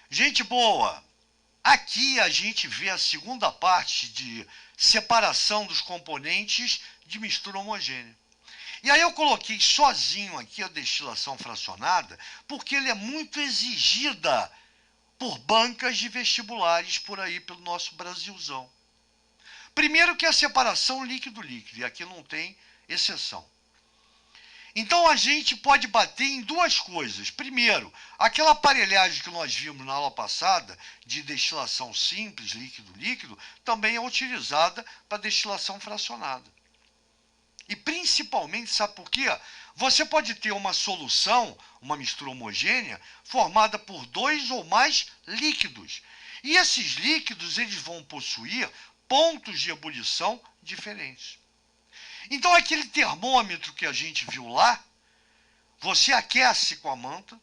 Gente boa, aqui a gente vê a segunda parte de separação dos componentes de mistura homogênea. E aí eu coloquei sozinho aqui a destilação fracionada, porque ele é muito exigida por bancas de vestibulares por aí pelo nosso Brasilzão. Primeiro que a separação líquido-líquido, e aqui não tem exceção. Então a gente pode bater em duas coisas. Primeiro, aquela aparelhagem que nós vimos na aula passada, de destilação simples, líquido-líquido, também é utilizada para destilação fracionada. E principalmente, sabe por quê? Você pode ter uma solução, uma mistura homogênea, formada por dois ou mais líquidos. E esses líquidos eles vão possuir pontos de ebulição diferentes. Então, aquele termômetro que a gente viu lá, você aquece com a manta,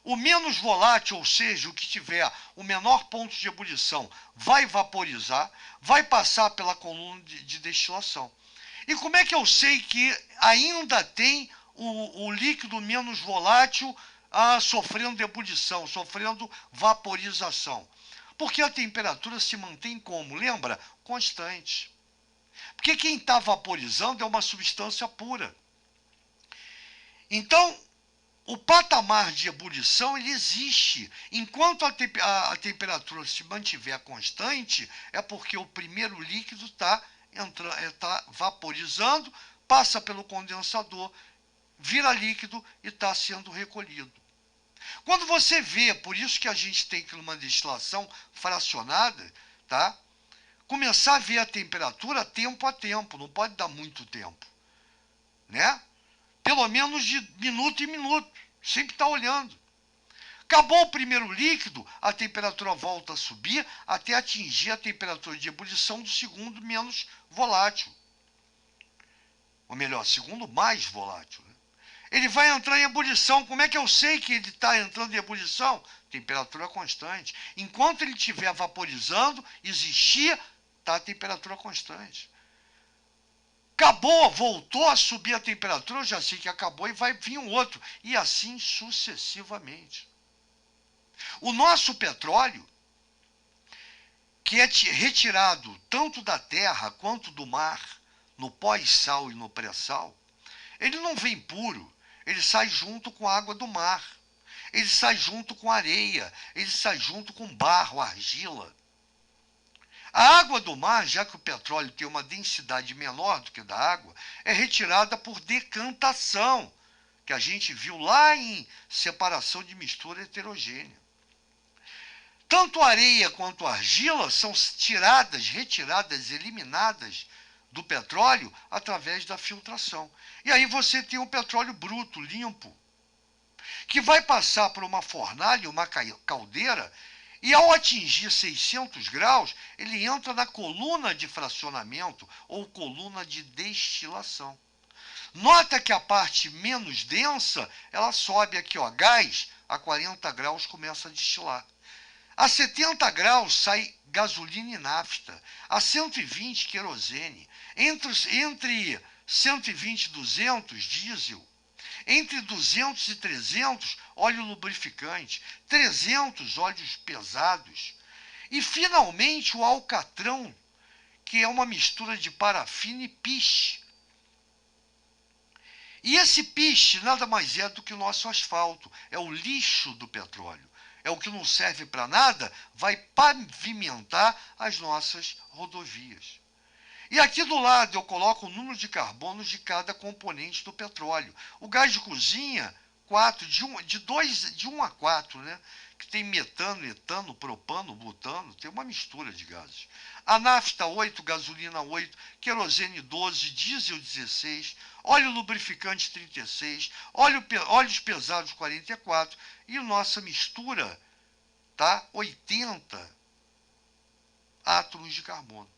o menos volátil, ou seja, o que tiver o menor ponto de ebulição, vai vaporizar, vai passar pela coluna de destilação. E como é que eu sei que ainda tem o líquido menos volátil sofrendo ebulição, sofrendo vaporização? Porque a temperatura se mantém como? Lembra? Constante. Porque quem está vaporizando é uma substância pura. Então, o patamar de ebulição ele existe. Enquanto a temperatura se mantiver constante, é porque o primeiro líquido está vaporizando, passa pelo condensador, vira líquido e está sendo recolhido. Quando você vê, por isso que a gente tem que numa destilação fracionada, tá? Começar a ver a temperatura tempo a tempo, não pode dar muito tempo, né? Pelo menos de minuto em minuto, sempre está olhando. Acabou o primeiro líquido, a temperatura volta a subir até atingir a temperatura de ebulição do segundo menos volátil. Ou melhor, segundo mais volátil. Né? Ele vai entrar em ebulição. Como é que eu sei que ele está entrando em ebulição? Temperatura constante. Enquanto ele estiver vaporizando, existir, está a temperatura constante. Acabou, voltou a subir a temperatura, eu já sei que acabou e vai vir um outro. E assim sucessivamente. O nosso petróleo, que é retirado tanto da terra quanto do mar, no pós-sal e no pré-sal, ele não vem puro, ele sai junto com a água do mar, ele sai junto com areia, ele sai junto com barro, argila. A água do mar, já que o petróleo tem uma densidade menor do que a da água, é retirada por decantação, que a gente viu lá em separação de mistura heterogênea. Tanto a areia quanto a argila são retiradas, eliminadas do petróleo através da filtração. E aí você tem um petróleo bruto, limpo, que vai passar por uma fornalha, uma caldeira, e ao atingir 600 graus, ele entra na coluna de fracionamento ou coluna de destilação. Nota que a parte menos densa, ela sobe aqui, ó, gás, a 40 graus começa a destilar. A 70 graus sai gasolina e nafta, a 120 querosene, entre 120 e 200 diesel, entre 200 e 300 óleo lubrificante, 300 óleos pesados e finalmente o alcatrão, que é uma mistura de parafina e piche. E esse piche nada mais é do que o nosso asfalto, é o lixo do petróleo. É o que não serve para nada, vai pavimentar as nossas rodovias. E aqui do lado eu coloco o número de carbonos de cada componente do petróleo. O gás de cozinha, 4, de 1 a 4, né? Que tem metano, etano, propano, butano, tem uma mistura de gases. A nafta 8, gasolina 8, querosene 12, diesel 16, óleo lubrificante 36, óleos pesados 44 e nossa mistura, tá? 80 átomos de carbono.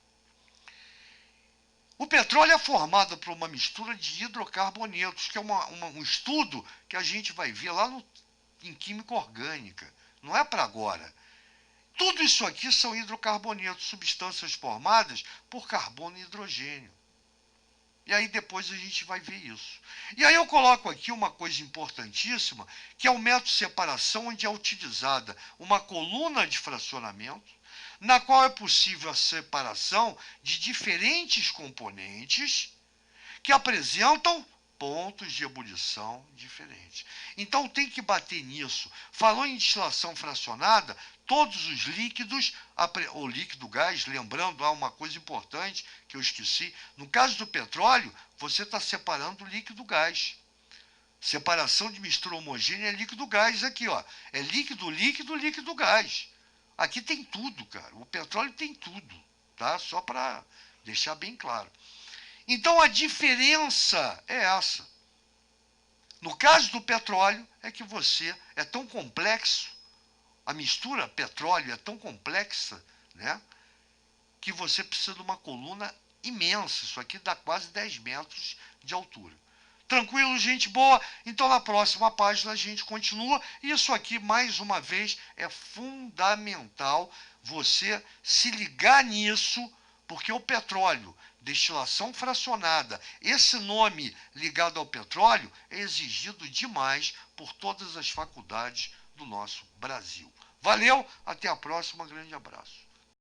O petróleo é formado por uma mistura de hidrocarbonetos, que é um estudo que a gente vai ver lá em química orgânica. Não é para agora. Tudo isso aqui são hidrocarbonetos, substâncias formadas por carbono e hidrogênio. E aí depois a gente vai ver isso. E aí eu coloco aqui uma coisa importantíssima, que é o método de separação, onde é utilizada uma coluna de fracionamento, na qual é possível a separação de diferentes componentes que apresentam pontos de ebulição diferentes. Então tem que bater nisso. Falou em distilação fracionada, todos os líquidos, o líquido gás, lembrando, há uma coisa importante que eu esqueci, no caso do petróleo, você está separando o líquido gás. Separação de mistura homogênea é líquido gás aqui, ó. É líquido, líquido, líquido gás. Aqui tem tudo, cara. O petróleo tem tudo, tá? Só para deixar bem claro. Então a diferença é essa. No caso do petróleo, é que você é tão complexo, a mistura petróleo é tão complexa, né, que você precisa de uma coluna imensa. Isso aqui dá quase 10 metros de altura. Tranquilo, gente boa? Então na próxima página a gente continua. Isso aqui, mais uma vez, é fundamental você se ligar nisso, porque o petróleo, destilação fracionada, esse nome ligado ao petróleo é exigido demais por todas as faculdades do nosso Brasil. Valeu, até a próxima, grande abraço.